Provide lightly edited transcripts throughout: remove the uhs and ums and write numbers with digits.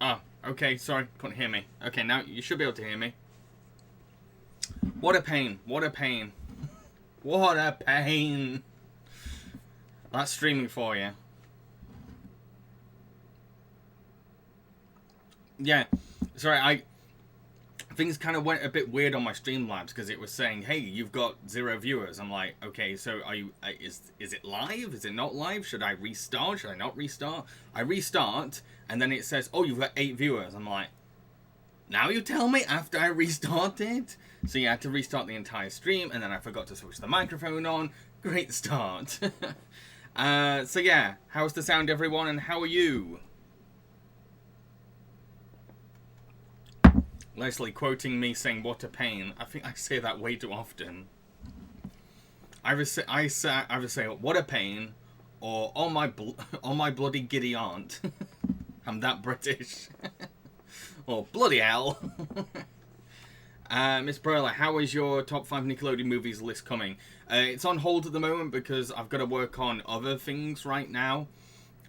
Oh, okay, sorry, couldn't hear me. Okay, now you should be able to hear me. What a pain, what a pain. What a pain. That's streaming for you. Yeah, sorry, things kind of went a bit weird on my Streamlabs because it was saying, "Hey, you've got 0 viewers." I'm like, "Okay, so are you? Is it live? Is it not live? Should I restart? Should I not restart?" I restart, and then it says, "Oh, you've got 8 viewers." I'm like, "Now you tell me after I restarted?" So you had to restart the entire stream, and then I forgot to switch the microphone on. Great start. So yeah, how's the sound, everyone, and how are you? Leslie quoting me saying, "What a pain." I think I say that way too often. I either say, "What a pain," or "Oh my bloody giddy aunt." I'm that British. Or bloody hell. Miss Perla, how is your top 5 Nickelodeon movies list coming? It's on hold at the moment because I've got to work on other things right now.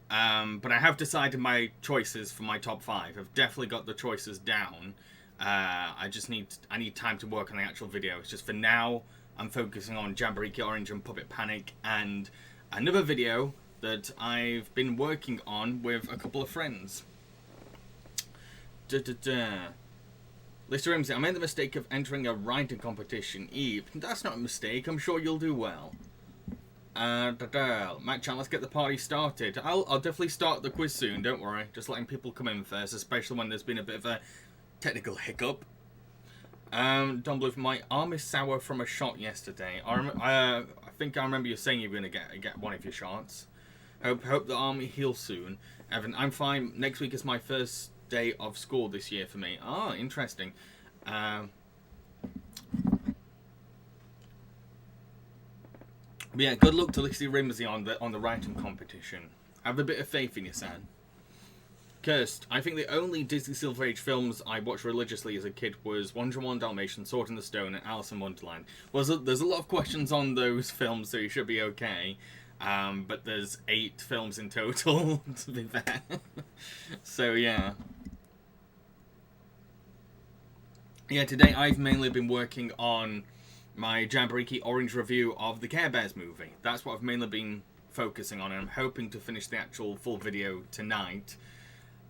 But I have decided my choices for my top 5. I've definitely got the choices down. I need time to work on the actual video. It's just for now, I'm focusing on Jambareeqi Orange and Puppet Panic and another video that I've been working on with a couple of friends. Lister Ramsey, I made the mistake of entering a writing competition. Eve, that's not a mistake. I'm sure you'll do well. Matt Chan, let's get the party started. I'll definitely start the quiz soon. Don't worry. Just letting people come in first, especially when there's been a bit of a technical hiccup. Don Blue, my arm is sour from a shot yesterday. I think I remember you saying you were going to get one of your shots. Hope the arm heals soon. Evan, I'm fine. Next week is my first day of school this year for me. Ah, interesting. Yeah, good luck to Lizzie Rimsey on the writing competition. Have a bit of faith in your son. Cursed. I think the only Disney Silver Age films I watched religiously as a kid was 101 Dalmatians, Sword in the Stone, and Alice in Wonderland. Well, there's a lot of questions on those films, so you should be okay. But there's 8 films in total, to be fair. So, yeah. Yeah, today I've mainly been working on my Jambareeqi Orange review of the Care Bears movie. That's what I've mainly been focusing on, and I'm hoping to finish the actual full video tonight.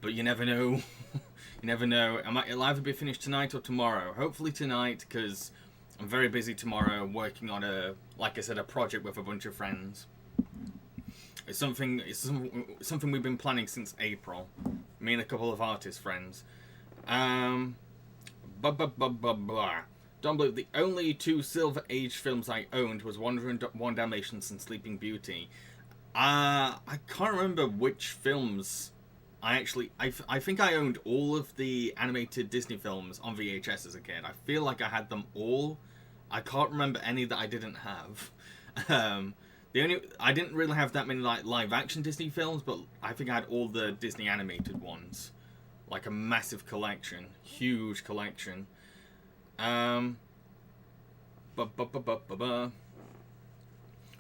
But you never know. You never know. It'll either be finished tonight or tomorrow. Hopefully tonight, because I'm very busy tomorrow working on like I said, a project with a bunch of friends. It's something we've been planning since April. Me and a couple of artist friends. Don't believe the only 2 Silver Age films I owned was 101 Dalmatians and Sleeping Beauty. I can't remember which films. I think I owned all of the animated Disney films on VHS as a kid. I feel like I had them all. I can't remember any that I didn't have. I didn't really have that many like live action Disney films, but I think I had all the Disney animated ones. Like a massive collection. Huge collection.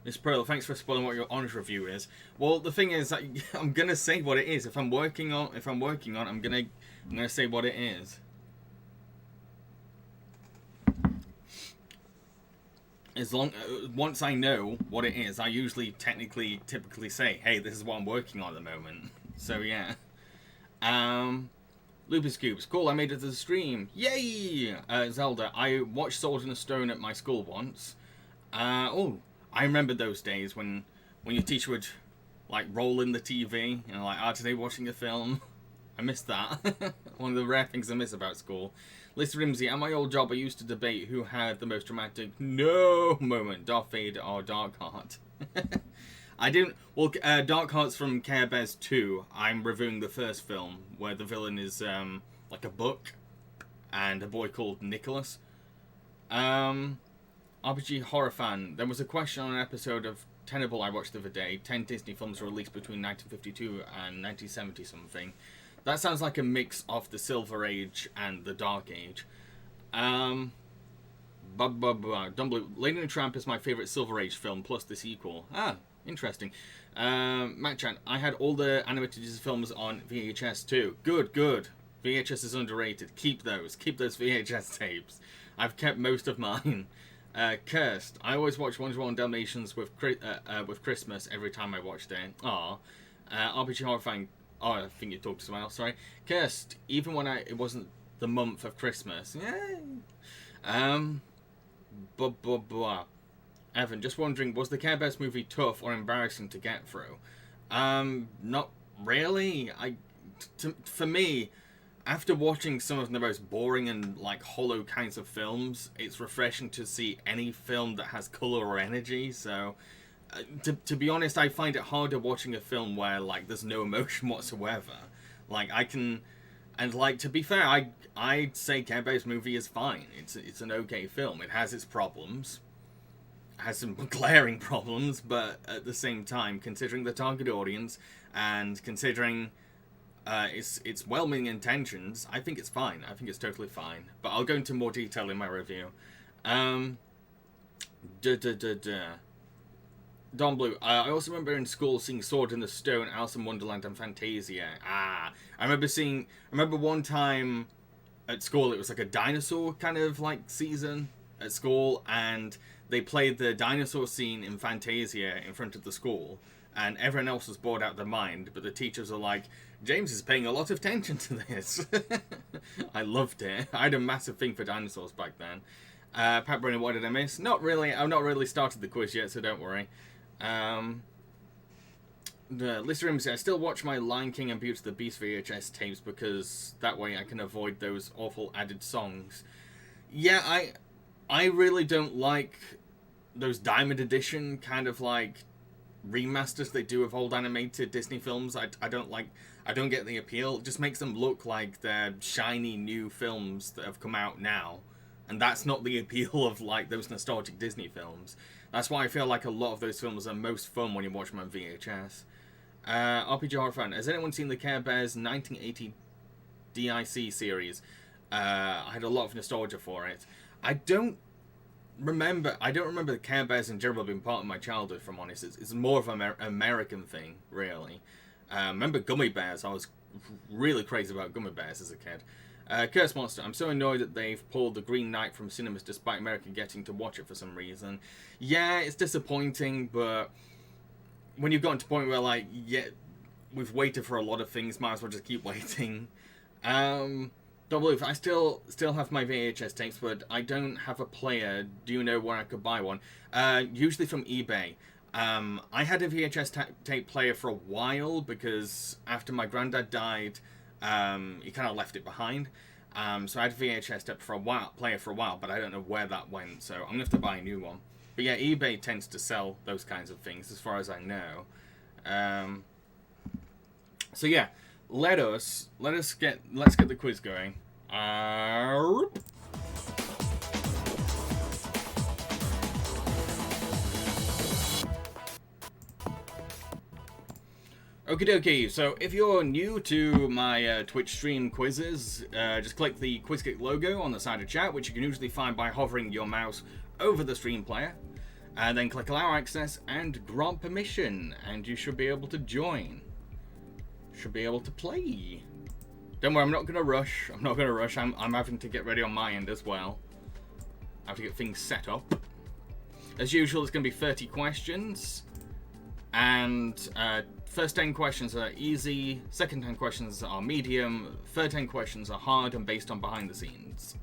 Miss Pearl, thanks for spoiling what your Orange review is. Well, the thing is, I'm gonna say what it is. If I'm working on, I'm gonna say what it is. Once I know what it is, I usually typically say, "Hey, this is what I'm working on at the moment." So yeah. Lupus Scoops, cool, I made it to the stream. Yay! Zelda, I watched Sword in the Stone at my school once. I remember those days when your teacher would like roll in the TV, you know, like, today watching a film. I miss that. One of the rare things I miss about school. Liz Rimsey, at my old job I used to debate who had the most dramatic no moment, Darth Vader or Darkheart. I didn't. Well, Darkheart's from Care Bears 2. I'm reviewing the first film where the villain is like a book and a boy called Nicholas. RPG Horror Fan. There was a question on an episode of Tenable I watched the other day. 10 Disney films released between 1952 and 1970 something. That sounds like a mix of the Silver Age and the Dark Age. Don't believe Lady and the Tramp is my favourite Silver Age film, plus the sequel. Ah, interesting. Matt-chan, I had all the animated Disney films on VHS too. Good, good. VHS is underrated. Keep those VHS tapes. I've kept most of mine. Cursed, I always watch 101 Dalmatians with Christmas every time I watched it. Aw. RPG Horrifying. Oh, I think you talked to someone else, sorry. Cursed, even when it wasn't the month of Christmas. Yay! Evan, just wondering, was the Care Bears movie tough or embarrassing to get through? Not really. For me, after watching some of the most boring and like hollow kinds of films, it's refreshing to see any film that has color or energy. So, to be honest, I find it harder watching a film where like there's no emotion whatsoever. Like to be fair, I'd say Care Bears movie is fine. It's an okay film. It has its problems. Has some glaring problems, but at the same time, considering the target audience and considering its well-meaning intentions, I think it's fine. I think it's totally fine. But I'll go into more detail in my review. Don Blue. I also remember in school seeing Sword in the Stone, Alice in Wonderland, and Fantasia. I remember one time at school it was like a dinosaur kind of like season at school, and they played the dinosaur scene in Fantasia in front of the school, and everyone else was bored out of their mind, but the teachers are like, James is paying a lot of attention to this. I loved it. I had a massive thing for dinosaurs back then. Pat Brennan, what did I miss? Not really. I've not really started the quiz yet, so don't worry. Lister Rim says, I still watch my Lion King and Beauty and the Beast VHS tapes because that way I can avoid those awful added songs. Yeah, I really don't like those Diamond Edition kind of like remasters they do of old animated Disney films. I don't get the appeal. It just makes them look like they're shiny new films that have come out now. And that's not the appeal of like those nostalgic Disney films. That's why I feel like a lot of those films are most fun when you watch them on VHS. RPG Horror Fan, has anyone seen the Care Bears 1980 DIC series? I had a lot of nostalgia for it. I don't remember the Care Bears in general being part of my childhood, if I'm honest. It's more of an American thing, really. I remember Gummy Bears. I was really crazy about Gummy Bears as a kid. Curse Monster, I'm so annoyed that they've pulled The Green Knight from cinemas despite America getting to watch it for some reason. Yeah, it's disappointing, but when you've gotten to a point where, like, yeah, we've waited for a lot of things, might as well just keep waiting. Double I still have my VHS tapes, but I don't have a player. Do you know where I could buy one? Usually from eBay. I had a VHS tape player for a while because after my granddad died, he kind of left it behind. So I had a VHS tape player for a while, but I don't know where that went. So I'm gonna have to buy a new one. But yeah, eBay tends to sell those kinds of things, as far as I know. So yeah, let's get the quiz going. Okie dokie, so if you're new to my Twitch stream quizzes, just click the QuizKick logo on the side of chat, which you can usually find by hovering your mouse over the stream player, and then click allow access and grant permission, and you should be able to join. Should be able to play. Don't worry, I'm not gonna rush. I'm having to get ready on my end as well. I have to get things set up. As usual, it's gonna be 30 questions, and first 10 questions are easy, second 10 questions are medium, third 10 questions are hard and based on behind the scenes.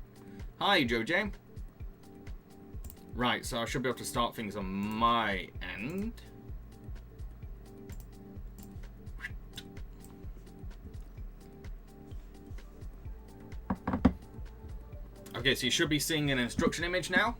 Hi, Joe. Right, so I should be able to start things on my end. Okay, so you should be seeing an instruction image now.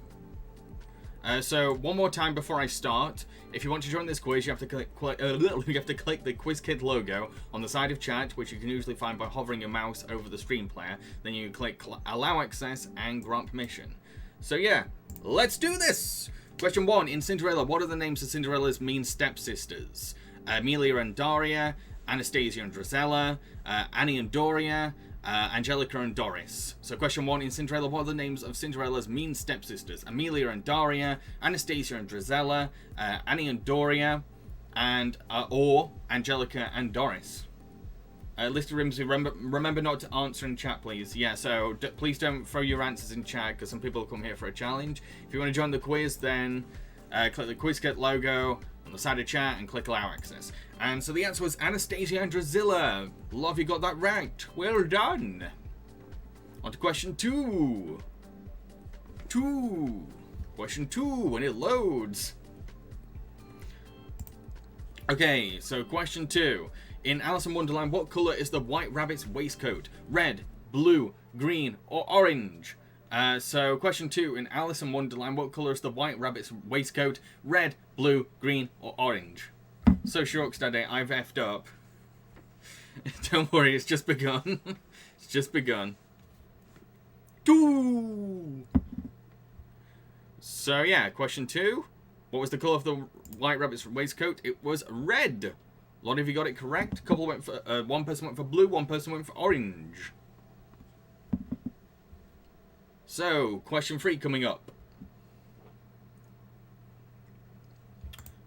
So one more time before I start, if you want to join this quiz, you have to click the QuizKid logo on the side of chat, which you can usually find by hovering your mouse over the stream player. Then you click allow access and grant permission. So yeah, let's do this! Question 1. In Cinderella, what are the names of Cinderella's mean stepsisters? Amelia and Daria, Anastasia and Drizella, Annie and Doria, Angelica and Doris. So question 1. In Cinderella, what are the names of Cinderella's mean stepsisters? Amelia and Daria, Anastasia and Drizella, Annie and Doria, and or Angelica and Doris. List of Rimsey, remember not to answer in chat, please. Yeah, so please don't throw your answers in chat, because some people come here for a challenge. If you want to join the quiz, then click the QuizKit logo on the side of chat and click Allow Access. And so the answer was Anastasia and Drusilla. Love, you got that right. Well done. On to question 2. Question 2, when it loads. Okay, so question 2. In Alice in Wonderland, what colour is the White Rabbit's waistcoat? Red, blue, green, or orange? So question 2. In Alice in Wonderland, what colour is the White Rabbit's waistcoat? Red, blue, green, or orange? So Shorks Daddy, I've effed up. Don't worry, it's just begun. It's just begun. So yeah, question 2. What was the colour of the White Rabbit's waistcoat? It was red. A lot of you got it correct. Couple went for one person went for blue, one person went for orange. So, question 3 coming up.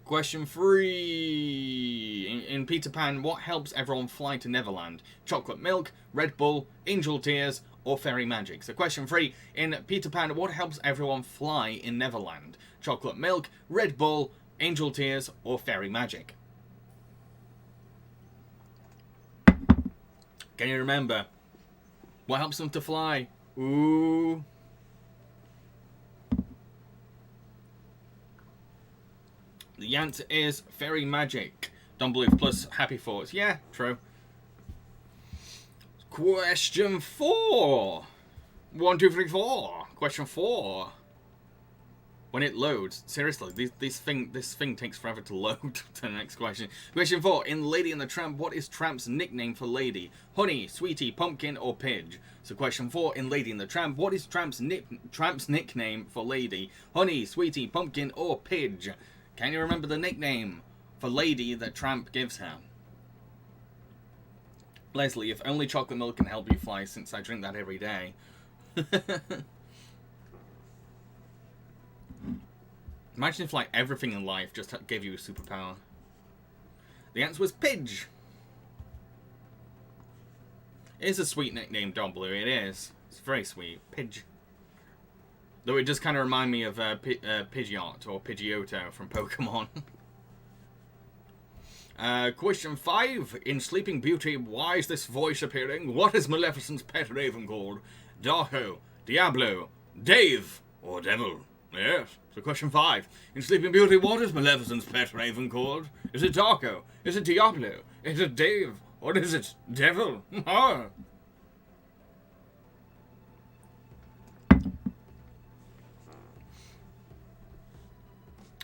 Question 3. In Peter Pan, what helps everyone fly to Neverland? Chocolate milk, Red Bull, angel tears, or fairy magic? So question 3. In Peter Pan, what helps everyone fly in Neverland? Chocolate milk, Red Bull, angel tears, or fairy magic? Can you remember? What helps them to fly? Ooh. The answer is fairy magic. Don't believe plus happy thoughts. Yeah, true. Question 4. 1, 2, 3, 4. Question 4. When it loads, seriously, this thing takes forever to load to the next question. Question 4. In Lady and the Tramp, what is Tramp's nickname for Lady? Honey, Sweetie, Pumpkin, or Pidge? So question 4. In Lady and the Tramp, what is Tramp's nickname for Lady? Honey, Sweetie, Pumpkin, or Pidge? Can you remember the nickname for Lady that Tramp gives her? Leslie, if only chocolate milk can help you fly, since I drink that every day. Imagine if, like, everything in life just gave you a superpower. The answer was Pidge. It is a sweet nickname, Don Blue. It is. It's very sweet. Pidge. Though it does kind of remind me of Pidgeot or Pidgeotto from Pokemon. Question 5. In Sleeping Beauty, why is this voice appearing? What is Maleficent's pet raven called? Darko, Diablo, Dave, or Devil? Yes. So question 5. In Sleeping Beauty, what is Maleficent's pet raven called? Is it Darko? Is it Diablo? Is it Dave? Or is it Devil?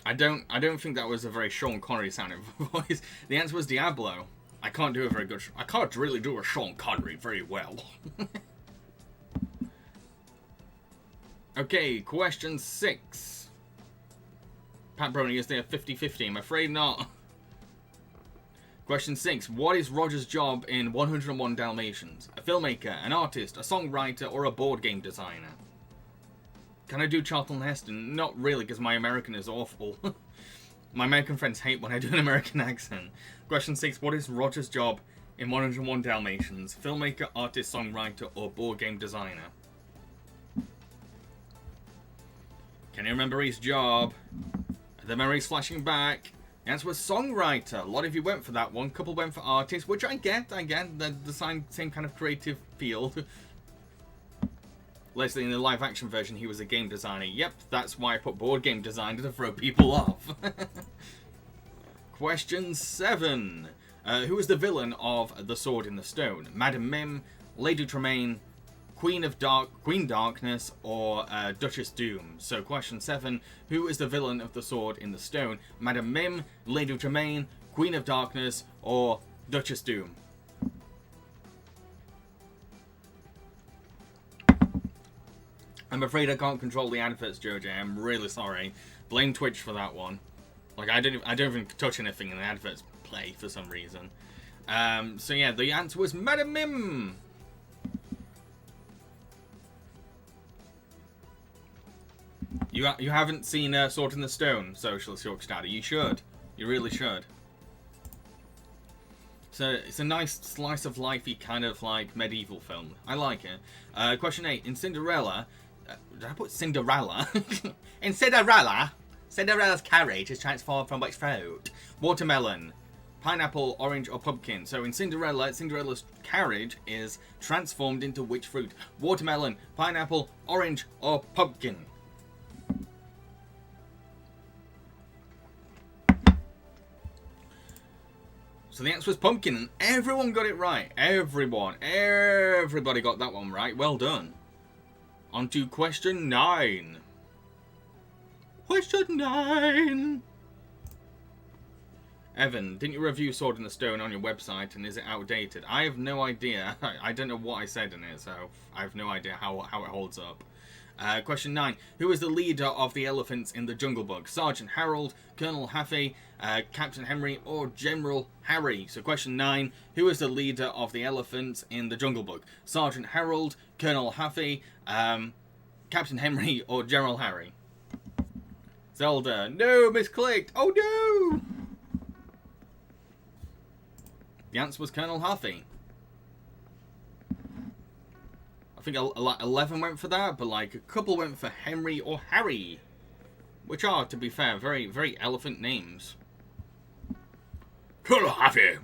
I don't think that was a very Sean Connery sounding voice. The answer was Diablo. I can't really do a Sean Connery very well. Okay, question 6. Pat Brony, is there 50-50? I'm afraid not. Question 6. What is Roger's job in 101 Dalmatians? A filmmaker, an artist, a songwriter, or a board game designer? Can I do Charlton Heston? Not really, because my American is awful. My American friends hate when I do an American accent. Question 6. What is Roger's job in 101 Dalmatians? Filmmaker, artist, songwriter, or board game designer? Can you remember his job? The memory's flashing back. The answer was songwriter. A lot of you went for that one. Couple went for artist, which I get. The same kind of creative field. Leslie, in the live action version, he was a game designer. Yep, that's why I put board game designer to throw people off. Question 7. Who is the villain of The Sword in the Stone? Madam Mim, Lady Tremaine, Queen Darkness, or Duchess Doom? So question 7. Who is the villain of The Sword in the Stone? Madam Mim, Lady Tremaine, Queen of Darkness, or Duchess Doom? I'm afraid I can't control the adverts, Jojo. I'm really sorry. Blame Twitch for that one. Like, I don't even touch anything and the adverts play for some reason. So yeah, the answer was Madam Mim. You haven't seen Sword in the Stone, Socialist Yorkshire? You should. You really should. it's a nice slice of lifey kind of like medieval film. I like it. Question 8. In Cinderella, did I put Cinderella? In Cinderella, Cinderella's carriage is transformed from which fruit? Watermelon, pineapple, orange, or pumpkin. So in Cinderella, Cinderella's carriage is transformed into which fruit? Watermelon, pineapple, orange, or pumpkin? So the answer was pumpkin, and everyone got it right. Everybody got that one right. Well done. On to question 9. Question 9. Evan, didn't you review Sword in the Stone on your website, and is it outdated? I have no idea. I don't know what I said in it, so I have no idea how it holds up. Question 9. Who is the leader of the elephants in the Jungle Book? Sergeant Harold, Colonel Haffey, Captain Henry, or General Harry? So question 9. Who is the leader of the elephants in the Jungle Book? Sergeant Harold, Colonel Haffey, Captain Henry, or General Harry? Zelda. No, misclicked. Oh no! The answer was Colonel Haffey. I think 11 went for that, but like a couple went for Henry or Harry, which are, to be fair, very, very elephant names. Colonel Haffey.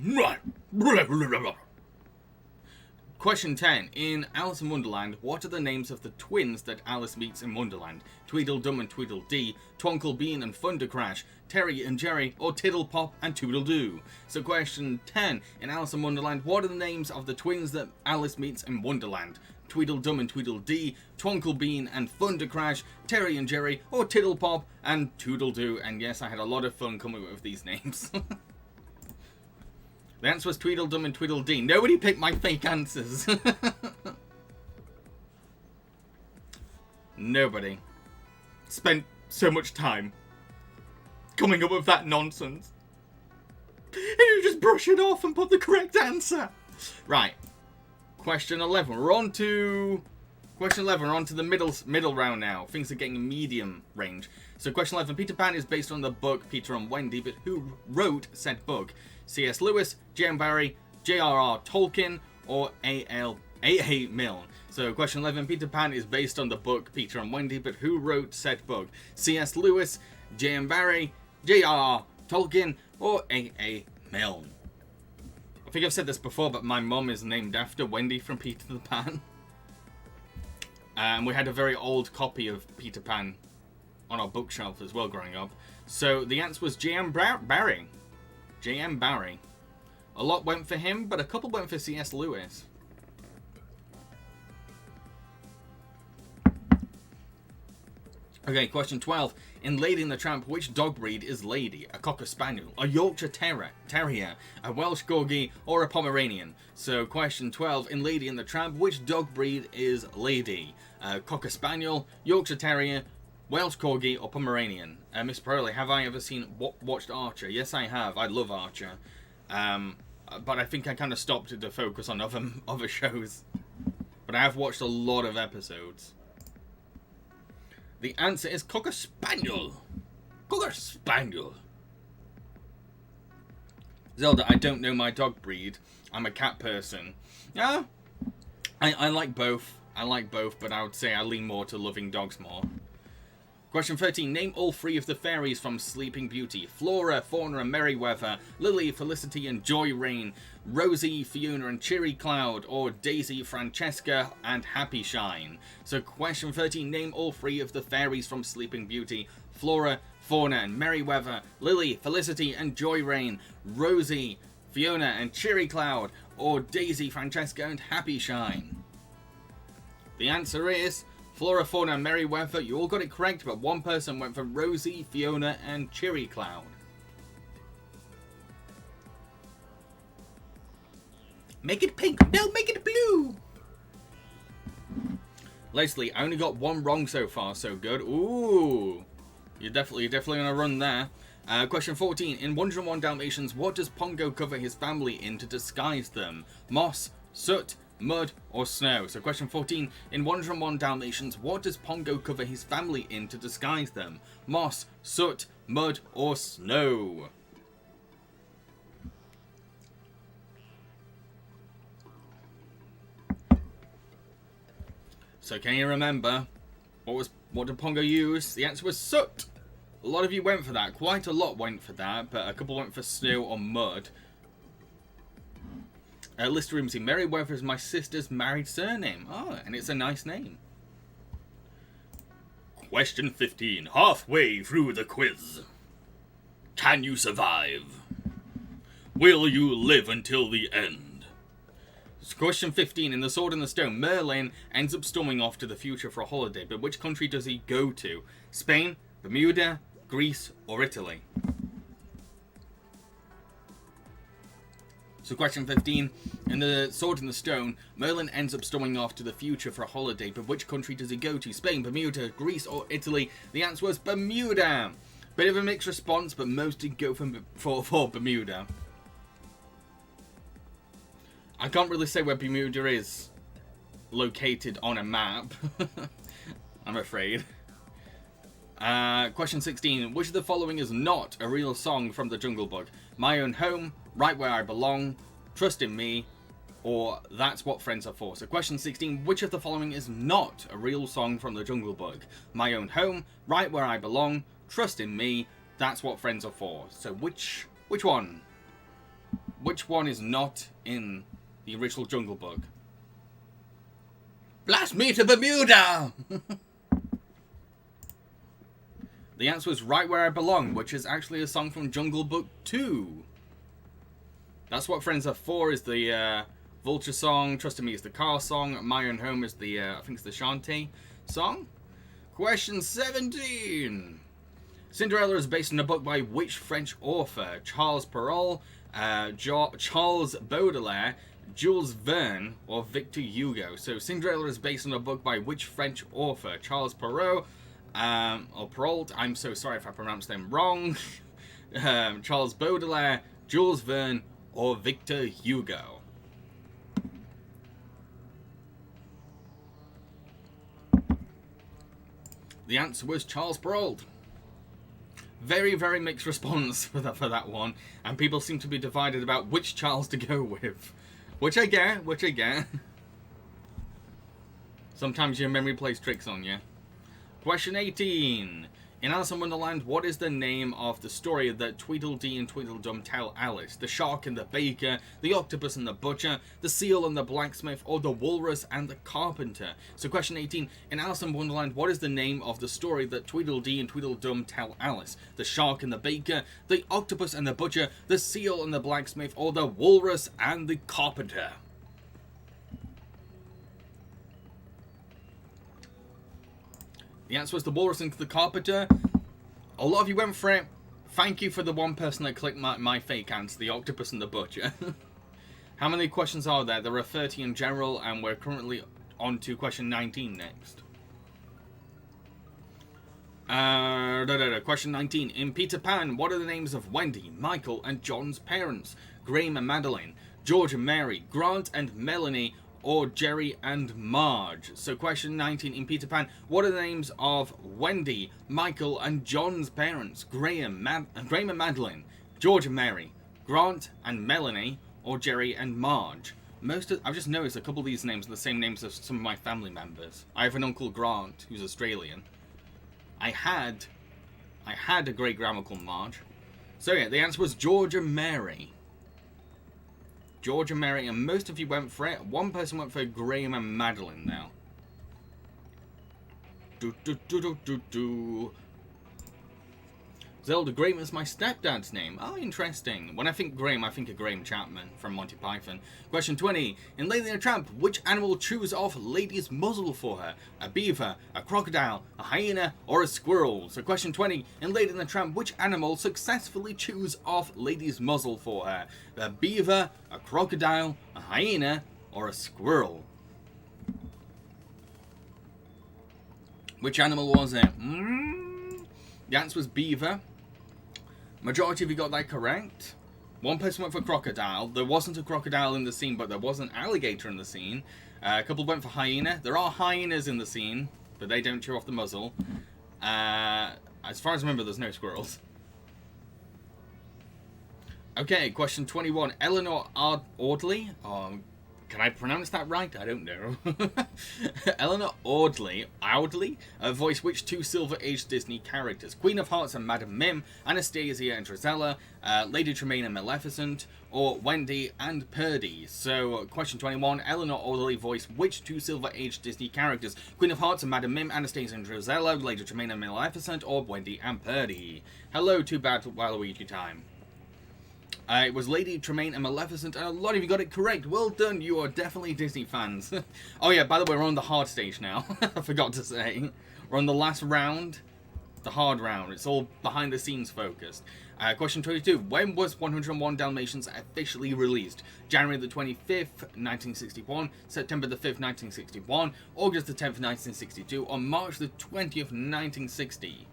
Question 10. In Alice in Wonderland, what are the names of the twins that Alice meets in Wonderland? Tweedledum and Tweedledee, Twinklebean and Thundercrash, Terry and Jerry, or Tiddlepop and Tweedledoo? So question 10. In Alice in Wonderland, what are the names of the twins that Alice meets in Wonderland? Tweedledum and Tweedledee, Twinklebean and Thundercrash, Terry and Jerry, or Tiddlepop and Tweedledoo? And yes, I had a lot of fun coming up with these names. The answer was Tweedledum and Tweedledee. Nobody picked my fake answers. Nobody spent so much time coming up with that nonsense. And you just brush it off and put the correct answer. Right. Question 11. We're on to question 11. We're on to the middle round now. Things are getting medium range. So question 11. Peter Pan is based on the book Peter and Wendy, but who wrote said book? C.S. Lewis, J.M. Barrie, J.R.R. Tolkien, or A.A. Milne? So question 11. Peter Pan is based on the book Peter and Wendy, but who wrote said book? C.S. Lewis, J.M. Barrie, J.R.R. Tolkien, or A.A. Milne? I think I've said this before, but my mum is named after Wendy from Peter the Pan. And we had a very old copy of Peter Pan on our bookshelf as well growing up. So the answer was J.M. Barrie. J.M. Barrie. A lot went for him, but a couple went for C.S. Lewis. Okay, question 12. In Lady and the Tramp, which dog breed is Lady? A Cocker Spaniel, a Yorkshire Terrier, a Welsh Corgi, or a Pomeranian? So question 12. In Lady and the Tramp, which dog breed is Lady? Cocker Spaniel, Yorkshire Terrier, Welsh Corgi, or Pomeranian? Miss Pearly, have I ever watched Archer? Yes, I have. I love Archer. But I think I kind of stopped to focus on other shows. But I have watched a lot of episodes. The answer is Cocker Spaniel. Cocker Spaniel. Zelda, I don't know my dog breed. I'm a cat person. Yeah, I like both. I like both, but I would say I lean more to loving dogs more. Question 13. Name all 3 of the fairies from Sleeping Beauty. Flora, Fauna, and Merryweather. Lily, Felicity, and Joy Rain. Rosie, Fiona, and Cheery Cloud. Or Daisy, Francesca, and Happy Shine. So question 13. Name all 3 of the fairies from Sleeping Beauty. Flora, Fauna, and Merryweather. Lily, Felicity, and Joy Rain. Rosie, Fiona, and Cheery Cloud. Or Daisy, Francesca, and Happy Shine. The answer is Flora, Fauna, and Merryweather. You all got it correct, but one person went for Rosie, Fiona, and Cheery Cloud. Make it pink. No, make it blue. Leslie, I only got one wrong so far. So good. Ooh, you're definitely on a run there. Question 14. In 101 Dalmatians, what does Pongo cover his family in to disguise them? Moss, soot, mud, or snow? So question 14. In 101 Dalmatians, what does Pongo cover his family in to disguise them? Moss, soot, mud, or snow? So can you remember what did Pongo use? The answer was soot. A lot of you went for that. Quite a lot went for that, but a couple went for snow or mud. Lister Rimsey, Merryweather is my sister's married surname. Oh, and it's a nice name. Question 15. Halfway through the quiz. Can you survive? Will you live until the end? Question 15. In The Sword and the Stone, Merlin ends up storming off to the future for a holiday, but which country does he go to? Spain, Bermuda, Greece, or Italy? So question 15, in The Sword and the Stone, Merlin ends up storming off to the future for a holiday, but which country does he go to? Spain, Bermuda, Greece, or Italy? The answer was Bermuda. Bit of a mixed response, but most did go for Bermuda. I can't really say where Bermuda is located on a map, I'm afraid. Question 16. Which of the following is not a real song from the Jungle Book? My Own Home, Right Where I Belong, Trust in Me, or That's What Friends Are For? So question 16. Which of the following is not a real song from the Jungle Book? My Own Home, Right Where I Belong, Trust in Me, That's What Friends Are For? So which one? Which one is not in the original Jungle Book? Blast me to Bermuda! The answer was Right Where I Belong, which is actually a song from Jungle Book 2. That's What Friends Are For is the Vulture song. Trust in Me is the car song. My Own Home is the, I think it's the Shanty song. Question 17. Cinderella is based on a book by which French author? Charles Perrault, Charles Baudelaire, Jules Verne, or Victor Hugo? So Cinderella is based on a book by which French author? Charles Perrault, or Perrault, I'm so sorry if I pronounced them wrong. Charles Baudelaire, Jules Verne, or Victor Hugo? The answer was Charles Perrault. Very, very mixed response for that one, and people seem to be divided about which Charles to go with. Which I get. Sometimes your memory plays tricks on you. Question 18. In Alice in Wonderland, what is the name of the story that Tweedledee and Tweedledum tell Alice? The Shark and the Baker, the Octopus and the Butcher, the Seal and the Blacksmith, or the Walrus and the Carpenter? So question 18. In Alice in Wonderland, what is the name of the story that Tweedledee and Tweedledum tell Alice? The Shark and the Baker, the Octopus and the Butcher, the Seal and the Blacksmith, or the Walrus and the Carpenter? The answer was the Walrus and the Carpenter. A lot of you went for it. Thank you for the one person that clicked my fake answer, the Octopus and the Butcher. How many questions are there? There are 30 in general, and we're currently on to question 19 next. Question 19. In Peter Pan, what are the names of Wendy, Michael, and John's parents? Graham and Madeline, George and Mary, Grant and Melanie, or Jerry and Marge? So question 19. In Peter Pan, what are the names of Wendy, Michael, and John's parents? Graham and Madeline, George and Mary, Grant and Melanie, or Jerry and Marge? I've just noticed a couple of these names are the same names as some of my family members. I have an Uncle Grant who's Australian. I had a great grandma called Marge. So yeah, the answer was George and Mary. George and Mary, and most of you went for it. One person went for Graham and Madeline now. Zelda, Graham is my stepdad's name. Oh, interesting. When I think Graham, I think of Graham Chapman from Monty Python. Question 20. In Lady and the Tramp, which animal chews off Lady's muzzle for her? A beaver, a crocodile, a hyena, or a squirrel? So question 20. In Lady and the Tramp, which animal successfully chews off Lady's muzzle for her? A beaver, a crocodile, a hyena, or a squirrel? Which animal was it? The answer was beaver. Majority of you got that correct. One person went for crocodile. There wasn't a crocodile in the scene, but there was an alligator in the scene. A couple went for hyena. There are hyenas in the scene, but they don't chew off the muzzle. As far as I remember, there's no squirrels. Okay, question 21. Eleanor Audley, Can I pronounce that right? I don't know. Eleanor Audley voiced which two Silver Age Disney characters? Queen of Hearts and Madam Mim, Anastasia and Drizella, Lady Tremaine and Maleficent, or Wendy and Purdy? So, question 21, Eleanor Audley voiced which two Silver Age Disney characters? Queen of Hearts and Madam Mim, Anastasia and Drizella, Lady Tremaine and Maleficent, or Wendy and Purdy? Hello, Too Bad Waluigi time. It was Lady Tremaine and Maleficent, and a lot of you got it correct. Well done, you are definitely Disney fans. Oh yeah, by the way, we're on the hard stage now. I forgot to say. We're on the last round, the hard round. It's all behind the scenes focused. Question 22. When was 101 Dalmatians officially released? January the 25th, 1961, September the 5th, 1961, August the 10th, 1962, or March the 20th, 1960?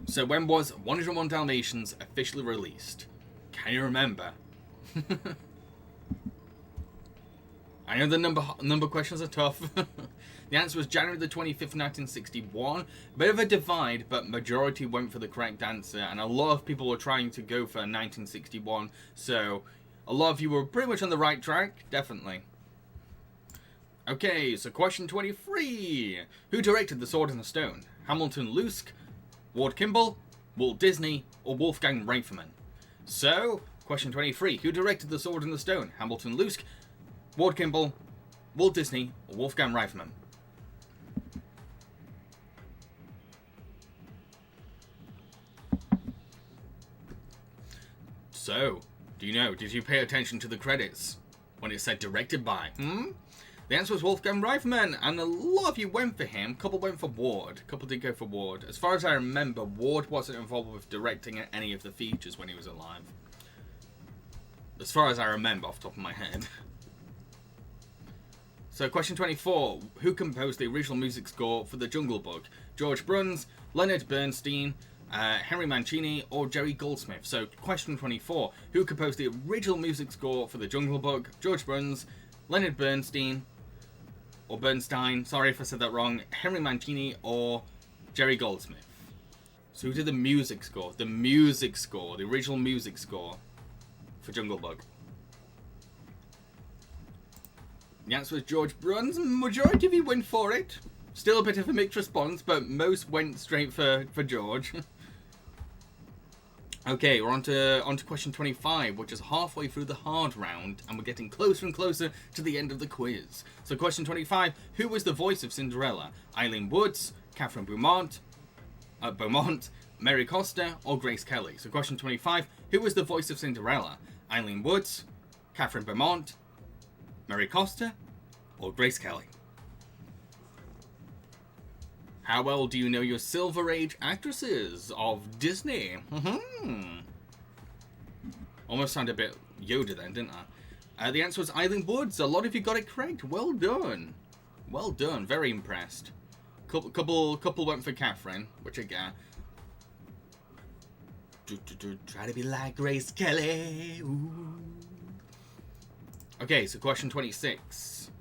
So when was 101 Dalmatians officially released? Can you remember? I know the number questions are tough. The answer was January the 25th, 1961. Bit of a divide, but majority went for the correct answer, and a lot of people were trying to go for 1961, so a lot of you were pretty much on the right track, definitely. Okay, so question 23. Who directed The Sword and the Stone? Hamilton Luske, Ward Kimball, Walt Disney, or Wolfgang Reitherman? So, question 23. Who directed The Sword and the Stone? Hamilton Luske, Ward Kimball, Walt Disney, or Wolfgang Reitherman? So, do you know, did you pay attention to the credits when it said directed by? The answer was Wolfgang Reitherman, and a lot of you went for him. A couple went for Ward. A couple did go for Ward. As far as I remember, Ward wasn't involved with directing any of the features when he was alive. As far as I remember off the top of my head. So, question 24. Who composed the original music score for The Jungle Book? George Bruns, Leonard Bernstein, Henry Mancini, or Jerry Goldsmith? So, question 24. Who composed the original music score for The Jungle Book? George Bruns, Leonard Bernstein, or Bernstein, sorry if I said that wrong, Henry Mancini, or Jerry Goldsmith? So who did the music score? The original music score for Jungle Book. The answer was George Bruns. Majority of you went for it. Still a bit of a mixed response, but most went straight for George. Okay, we're on to question 25, which is halfway through the hard round, and we're getting closer and closer to the end of the quiz. So question 25, who was the voice of Cinderella? Eileen Woods, Catherine Beaumont, Mary Costa, or Grace Kelly? So question 25, who was the voice of Cinderella? Eileen Woods, Catherine Beaumont, Mary Costa, or Grace Kelly? How well do you know your Silver Age actresses of Disney? Almost sounded a bit Yoda then, didn't I? The answer was Eileen Woods. A lot of you got it correct. Well done. Well done. Very impressed. Couple went for Catherine, which I get. Try to be like Grace Kelly. Ooh. Okay, so question 26.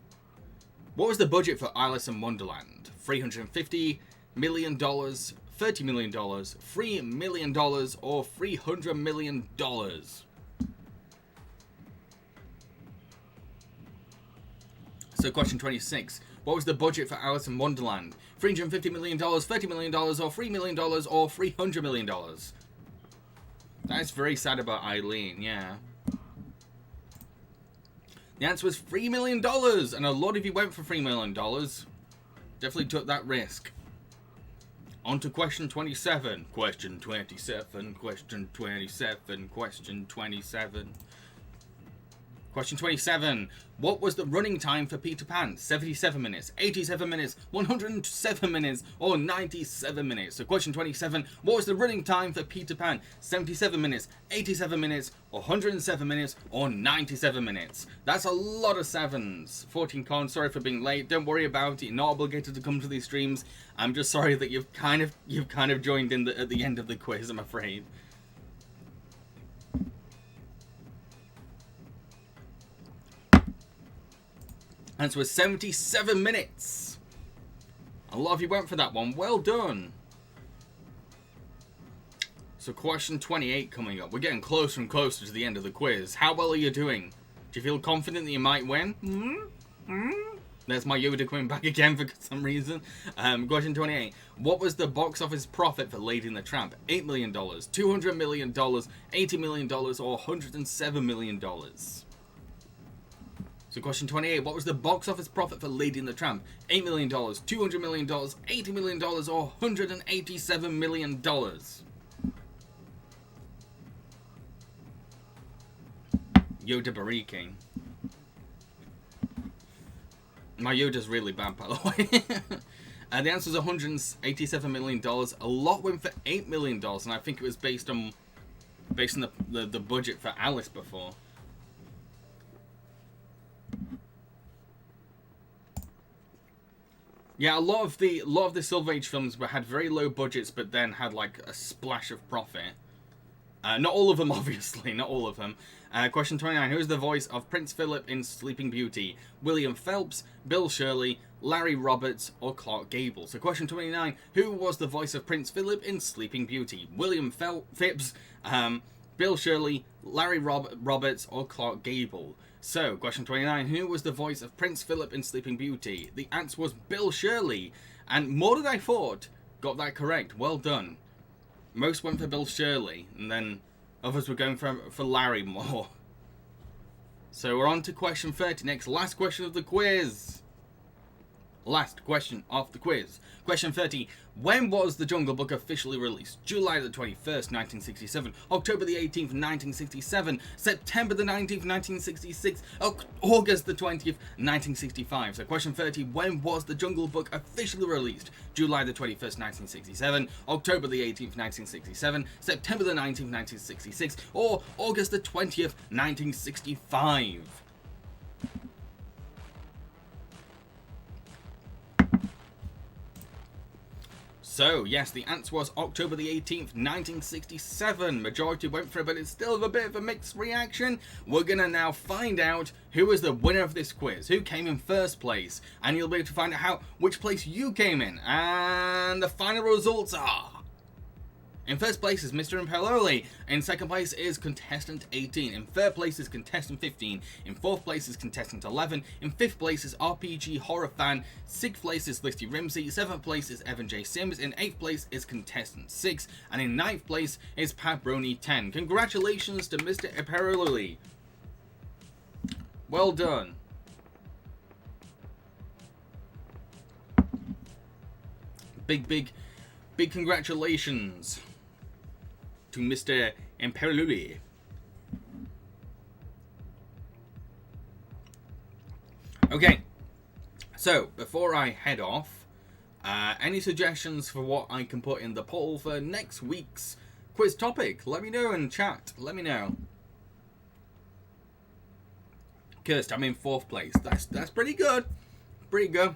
What was the budget for Alice in Wonderland? $350 million, $30 million, $3 million, or $300 million? So question 26. What was the budget for Alice in Wonderland? $350 million, $30 million, or $3 million, or $300 million? That's very sad about Eileen, yeah. The answer was $3 million, and a lot of you went for $3 million. Definitely took that risk. On to question 27. Question 27. Question 27. Question 27. Question 27. What was the running time for Peter Pan? 77 minutes, 87 minutes, 107 minutes, or 97 minutes? So question 27. What was the running time for Peter Pan? 77 minutes, 87 minutes, 107 minutes, or 97 minutes? That's a lot of sevens. 14 cons, sorry for being late. Don't worry about it. You're not obligated to come to these streams. I'm just sorry that you've kind of joined in at the end of the quiz, I'm afraid. Answer was 77 minutes. A lot of you went for that one. Well done. So question 28 coming up. We're getting closer and closer to the end of the quiz. How well are you doing? Do you feel confident that you might win? There's my Yoda coming back again for some reason. Question 28. What was the box office profit for Lady and the Tramp? $8 million, $200 million, $80 million, or $107 million? So question 28. What was the box office profit for Lady and the Tramp? $8 million, $200 million, $80 million, or $187 million? Jambareeqi. My Yoda's really bad, by the way. The answer is $187 million. A lot went for $8 million, and I think it was based on the budget for Alice before. Yeah, a lot of the Silver Age films had very low budgets, but then had like a splash of profit. Not all of them, obviously, not all of them. Question 29. Who is the voice of Prince Philip in Sleeping Beauty? William Phelps, Bill Shirley, Larry Roberts, or Clark Gable? So question 29. Who was the voice of Prince Philip in Sleeping Beauty? William Phipps, Bill Shirley, Larry Roberts, or Clark Gable? So, question 29. Who was the voice of Prince Philip in Sleeping Beauty? The answer was Bill Shirley. And more than I thought, got that correct. Well done. Most went for Bill Shirley, and then others were going for Larry more. So we're on to question 30 next. Last question of the quiz. Last question of the quiz. Question 30. When was The Jungle Book officially released? July the 21st, 1967. October the 18th, 1967. September the 19th, 1966. August the 20th, 1965. So question 30. When was The Jungle Book officially released? July the 21st, 1967. October the 18th, 1967. September the 19th, 1966. Or August the 20th, 1965. So, yes, the answer was October the 18th, 1967. Majority went for it, but it's still a bit of a mixed reaction. We're going to now find out who was the winner of this quiz, who came in first place, and you'll be able to find out which place you came in. And the final results are... In first place is Mr. Imperioli. In second place is contestant 18. In third place is contestant 15. In fourth place is contestant 11. In fifth place is RPG Horror Fan. Sixth place is Listy Rimsey. Seventh place is Evan J. Sims. In eighth place is contestant 6. And in ninth place is Pabroni 10. Congratulations to Mr. Imperioli. Well done. Big congratulations to Mr. Imperioli. Okay, so before I head off, any suggestions for what I can put in the poll for next week's quiz topic? Let me know in chat. Let me know. Cursed, I'm in fourth place. That's pretty good. Pretty good.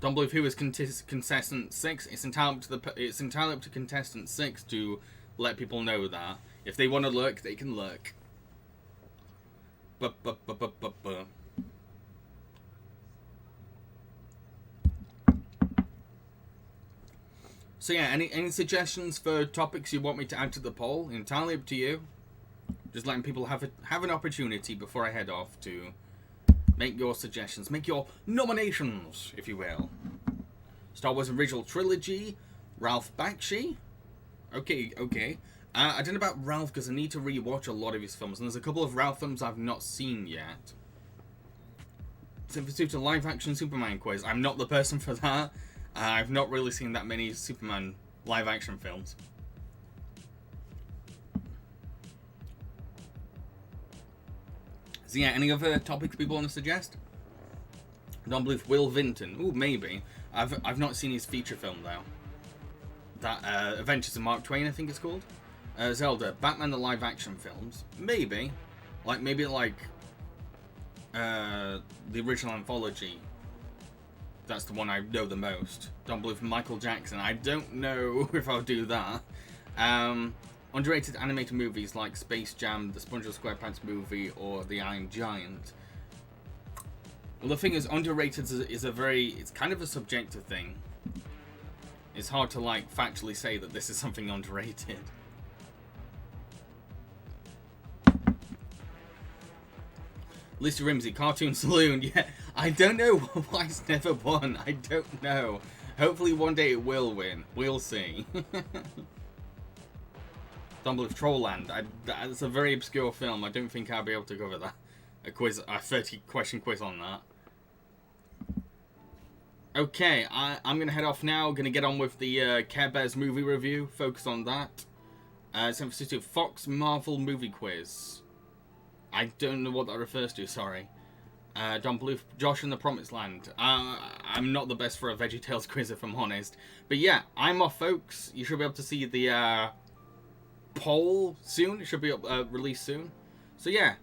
Don't believe who is contestant 6. It's entirely up to contestant 6 to let people know that. If they want to lurk, they can lurk. So yeah, any suggestions for topics you want me to add to the poll? Entirely up to you. Just letting people have an opportunity before I head off to make your suggestions, make your nominations, if you will. Star Wars Original Trilogy, Ralph Bakshi. Okay. I don't know about Ralph because I need to rewatch a lot of his films, and there's a couple of Ralph films I've not seen yet. Pursuit of live action Superman quiz. I'm not the person for that. I've not really seen that many Superman live action films. So yeah, any other topics people want to suggest? I don't believe Will Vinton. Ooh, maybe. I've not seen his feature film though. That Adventures of Mark Twain, I think it's called. Zelda, Batman the live action films. Maybe the original anthology. That's the one I know the most. Don't believe Michael Jackson. I don't know if I'll do that. Underrated animated movies like Space Jam, the SpongeBob SquarePants movie, or The Iron Giant. Well, the thing is, underrated is it's kind of a subjective thing. it's hard to, like, factually say that this is something underrated. Lisa Rimsey, Cartoon Saloon. Yeah, I don't know why it's never won. I don't know. Hopefully one day it will win. We'll see. Stumble of Trollland. That's a very obscure film. I don't think I'll be able to cover that. A 30-question quiz on that. Okay, I'm going to head off now. Going to get on with the Care Bears movie review. Focus on that. San Francisco Fox Marvel movie quiz. I don't know what that refers to, sorry. Don Bluth, Josh and the Promised Land. I'm not the best for a VeggieTales quiz, if I'm honest. But yeah, I'm off, folks. You should be able to see the poll soon. It should be released soon. So yeah,